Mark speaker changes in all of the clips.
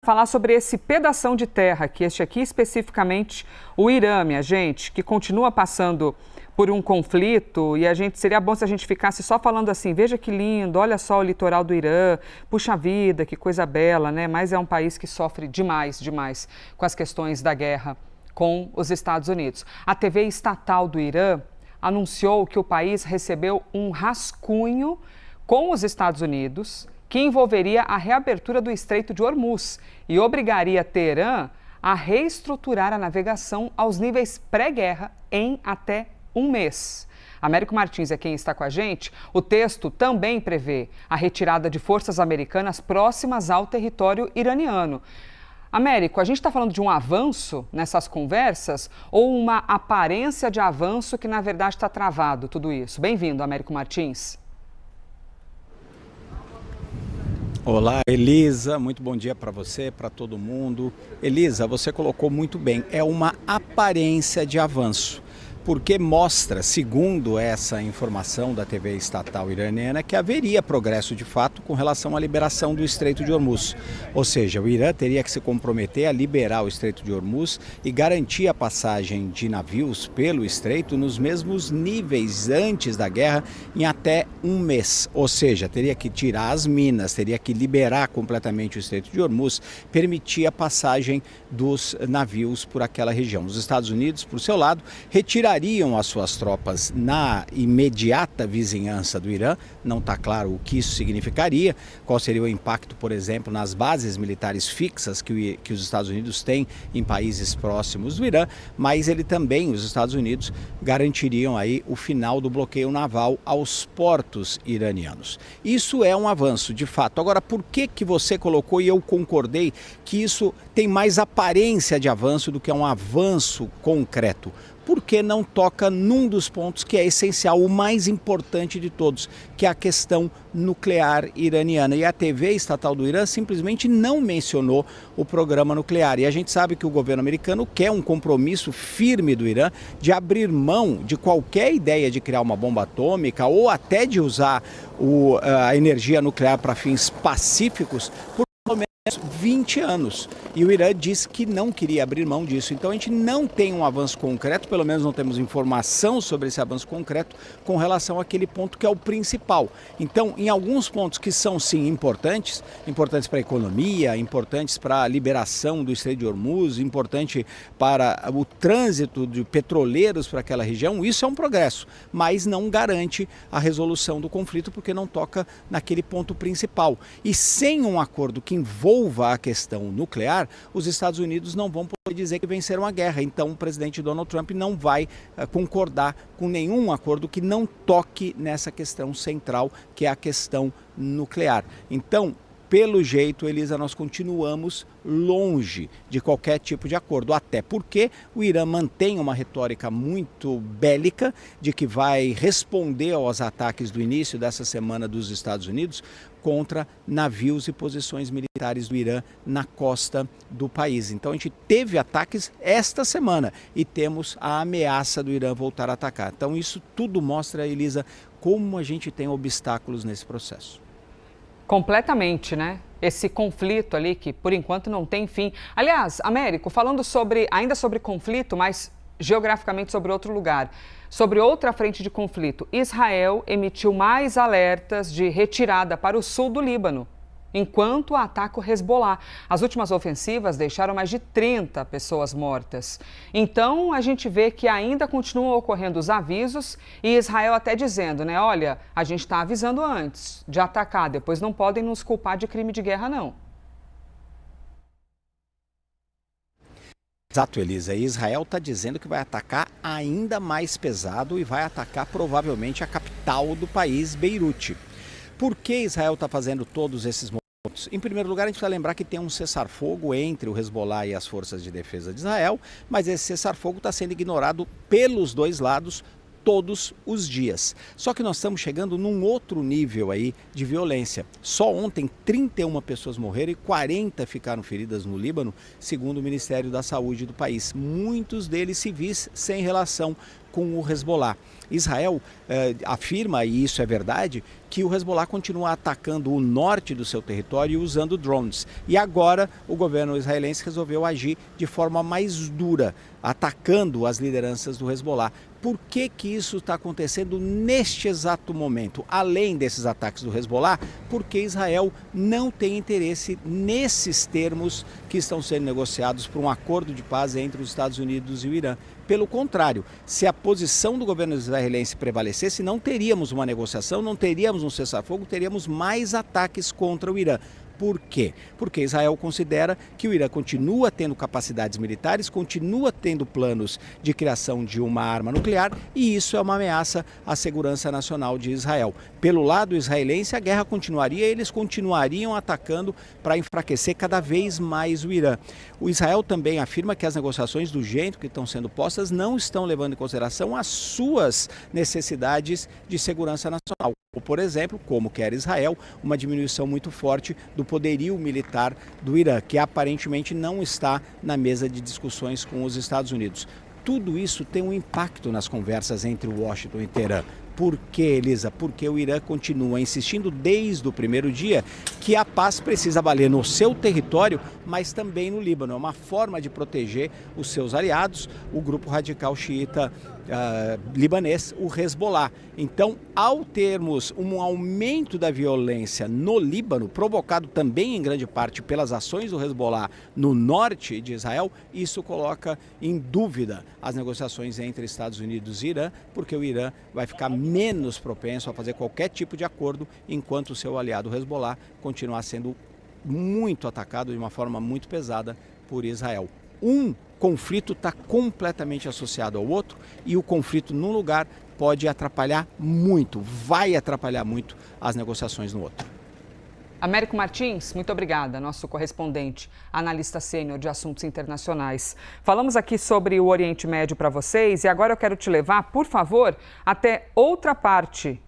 Speaker 1: Falar sobre esse pedação de terra, que este aqui especificamente o Irã, minha gente, que continua passando por um conflito, e seria bom se a gente ficasse só falando assim: veja que lindo, olha só o litoral do Irã, puxa vida, que coisa bela, né? Mas é um país que sofre demais com as questões da guerra com os Estados Unidos. A TV estatal do Irã anunciou que o país recebeu um rascunho com os Estados Unidos que envolveria a reabertura do Estreito de Hormuz e obrigaria Teherã a reestruturar a navegação aos níveis pré-guerra em até um mês. Américo Martins é quem está com a gente. O texto também prevê a retirada de forças americanas próximas ao território iraniano. Américo, a gente está falando de um avanço nessas conversas ou uma aparência de avanço que, na verdade, está travado tudo isso? Bem-vindo, Américo Martins.
Speaker 2: Olá, Elisa, muito bom dia para você, para todo mundo. Elisa, você colocou muito bem, é uma aparência de avanço, porque mostra, segundo essa informação da TV estatal iraniana, que haveria progresso de fato com relação à liberação do Estreito de Hormuz. Ou seja, o Irã teria que se comprometer a liberar o Estreito de Hormuz e garantir a passagem de navios pelo Estreito nos mesmos níveis antes da guerra em até um mês. Ou seja, teria que tirar as minas, teria que liberar completamente o Estreito de Hormuz, permitir a passagem dos navios por aquela região. Os Estados Unidos, por seu lado, retirariam as suas tropas na imediata vizinhança do Irã. Não está claro o que isso significaria, qual seria o impacto, por exemplo, nas bases militares fixas que os Estados Unidos têm em países próximos do Irã, mas os Estados Unidos, garantiriam aí o final do bloqueio naval aos portos iranianos. Isso é um avanço, de fato. Agora, por que você colocou, e eu concordei, que isso tem mais aparência de avanço do que um avanço concreto? Porque não toca num dos pontos que é essencial, o mais importante de todos, que é a questão nuclear iraniana. E a TV estatal do Irã simplesmente não mencionou o programa nuclear. E a gente sabe que o governo americano quer um compromisso firme do Irã de abrir mão de qualquer ideia de criar uma bomba atômica ou até de usar a energia nuclear para fins pacíficos por pelo menos 20 anos. E o Irã disse que não queria abrir mão disso. Então a gente não tem um avanço concreto, pelo menos não temos informação sobre esse avanço concreto com relação àquele ponto que é o principal. Então, em alguns pontos que são sim importantes para a economia, importantes para a liberação do Estreito de Hormuz, importante para o trânsito de petroleiros para aquela região, isso é um progresso, mas não garante a resolução do conflito porque não toca naquele ponto principal. E sem um acordo que envolva a questão nuclear, os Estados Unidos não vão poder dizer que venceram a guerra. Então o presidente Donald Trump não vai concordar com nenhum acordo que não toque nessa questão central, que é a questão nuclear. Então, pelo jeito, Elisa, nós continuamos longe de qualquer tipo de acordo, até porque o Irã mantém uma retórica muito bélica de que vai responder aos ataques do início dessa semana dos Estados Unidos contra navios e posições militares do Irã na costa do país. Então a gente teve ataques esta semana e temos a ameaça do Irã voltar a atacar. Então isso tudo mostra, Elisa, como a gente tem obstáculos nesse processo.
Speaker 1: Completamente, né? Esse conflito ali que, por enquanto, não tem fim. Aliás, Américo, falando ainda sobre conflito, mas geograficamente sobre outro lugar, sobre outra frente de conflito, Israel emitiu mais alertas de retirada para o sul do Líbano, enquanto ataca o Hezbollah. As últimas ofensivas deixaram mais de 30 pessoas mortas. Então, a gente vê que ainda continuam ocorrendo os avisos e Israel até dizendo, né? Olha, a gente está avisando antes de atacar, depois não podem nos culpar de crime de guerra, não.
Speaker 2: Exato, Elisa. E Israel está dizendo que vai atacar ainda mais pesado e vai atacar provavelmente a capital do país, Beirute. Por que Israel está fazendo todos esses movimentos? Em primeiro lugar, a gente precisa lembrar que tem um cessar-fogo entre o Hezbollah e as forças de defesa de Israel, mas esse cessar-fogo está sendo ignorado pelos dois lados todos os dias. Só que nós estamos chegando num outro nível aí de violência. Só ontem 31 pessoas morreram e 40 ficaram feridas no Líbano, segundo o Ministério da Saúde do país. Muitos deles civis sem relação com o Hezbollah. Israel afirma, e isso é verdade, que o Hezbollah continua atacando o norte do seu território usando drones. E agora o governo israelense resolveu agir de forma mais dura, atacando as lideranças do Hezbollah. Por que que isso está acontecendo neste exato momento? Além desses ataques do Hezbollah, porque Israel não tem interesse nesses termos que estão sendo negociados para um acordo de paz entre os Estados Unidos e o Irã. Pelo contrário, se a posição do governo israelense prevalecesse, não teríamos uma negociação, não teríamos um cessar-fogo, teríamos mais ataques contra o Irã. Por quê? Porque Israel considera que o Irã continua tendo capacidades militares, continua tendo planos de criação de uma arma nuclear e isso é uma ameaça à segurança nacional de Israel. Pelo lado israelense, a guerra continuaria, eles continuariam atacando para enfraquecer cada vez mais o Irã. O Israel também afirma que as negociações do jeito que estão sendo postas não estão levando em consideração as suas necessidades de segurança nacional. Ou, por exemplo, como quer Israel, uma diminuição muito forte do poderio militar do Irã, que aparentemente não está na mesa de discussões com os Estados Unidos. Tudo isso tem um impacto nas conversas entre Washington e Teherã. Por quê, Elisa? Porque o Irã continua insistindo desde o primeiro dia que a paz precisa valer no seu território, mas também no Líbano. É uma forma de proteger os seus aliados, o grupo radical xiita libanês, o Hezbollah. Então, ao termos um aumento da violência no Líbano, provocado também em grande parte pelas ações do Hezbollah no norte de Israel, isso coloca em dúvida as negociações entre Estados Unidos e Irã, porque o Irã vai ficar menos propenso a fazer qualquer tipo de acordo, enquanto o seu aliado Hezbollah continuar sendo muito atacado de uma forma muito pesada por Israel. Um conflito está completamente associado ao outro e o conflito num lugar pode atrapalhar muito, vai atrapalhar muito as negociações no outro.
Speaker 1: Américo Martins, muito obrigada, nosso correspondente, analista sênior de assuntos internacionais. Falamos aqui sobre o Oriente Médio para vocês e agora eu quero te levar, por favor, até outra parte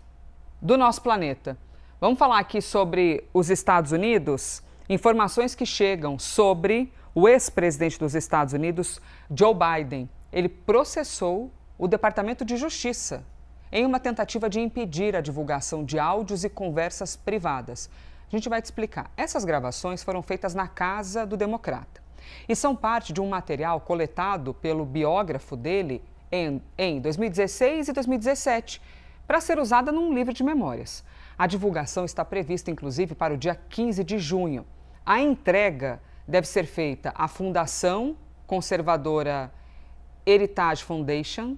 Speaker 1: do nosso planeta. Vamos falar aqui sobre os Estados Unidos, informações que chegam sobre o ex-presidente dos Estados Unidos, Joe Biden. Ele processou o Departamento de Justiça em uma tentativa de impedir a divulgação de áudios e conversas privadas. A gente vai te explicar. Essas gravações foram feitas na casa do democrata e são parte de um material coletado pelo biógrafo dele em 2016 e 2017 para ser usada num livro de memórias. A divulgação está prevista, inclusive, para o dia 15 de junho. A entrega deve ser feita à Fundação Conservadora Heritage Foundation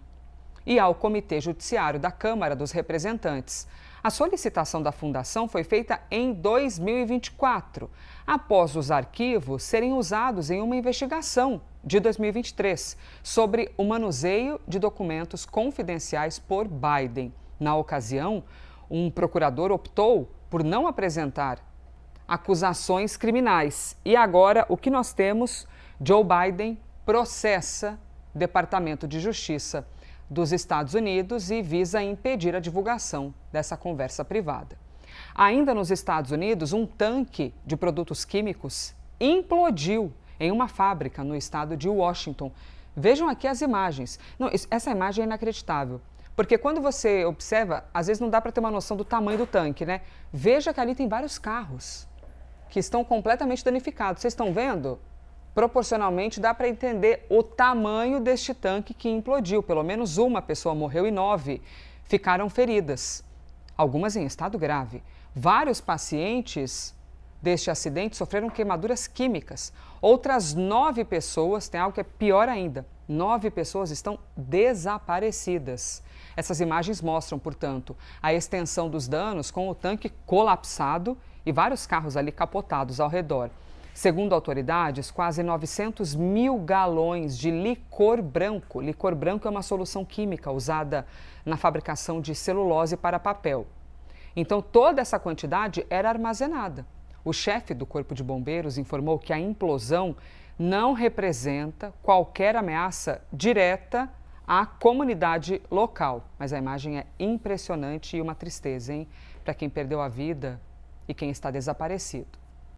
Speaker 1: e ao Comitê Judiciário da Câmara dos Representantes. A solicitação da fundação foi feita em 2024, após os arquivos serem usados em uma investigação de 2023 sobre o manuseio de documentos confidenciais por Biden. Na ocasião, um procurador optou por não apresentar acusações criminais. E agora, o que nós temos? Joe Biden processa o Departamento de Justiça dos Estados Unidos e visa impedir a divulgação dessa conversa privada. Ainda nos Estados Unidos, um tanque de produtos químicos implodiu em uma fábrica no estado de Washington. Vejam aqui as imagens. Não, essa imagem é inacreditável, porque quando você observa, às vezes não dá para ter uma noção do tamanho do tanque, né? Veja que ali tem vários carros que estão completamente danificados. Vocês estão vendo? Proporcionalmente dá para entender o tamanho deste tanque que implodiu. Pelo menos uma pessoa morreu e 9 ficaram feridas, algumas em estado grave. Vários pacientes deste acidente sofreram queimaduras químicas. Outras 9 pessoas, tem algo que é pior ainda, 9 pessoas estão desaparecidas. Essas imagens mostram, portanto, a extensão dos danos com o tanque colapsado e vários carros ali capotados ao redor. Segundo autoridades, quase 900 mil galões de licor branco. Licor branco é uma solução química usada na fabricação de celulose para papel. Então, toda essa quantidade era armazenada. O chefe do Corpo de Bombeiros informou que a implosão não representa qualquer ameaça direta à comunidade local. Mas a imagem é impressionante e uma tristeza, hein? Para quem perdeu a vida e quem está desaparecido.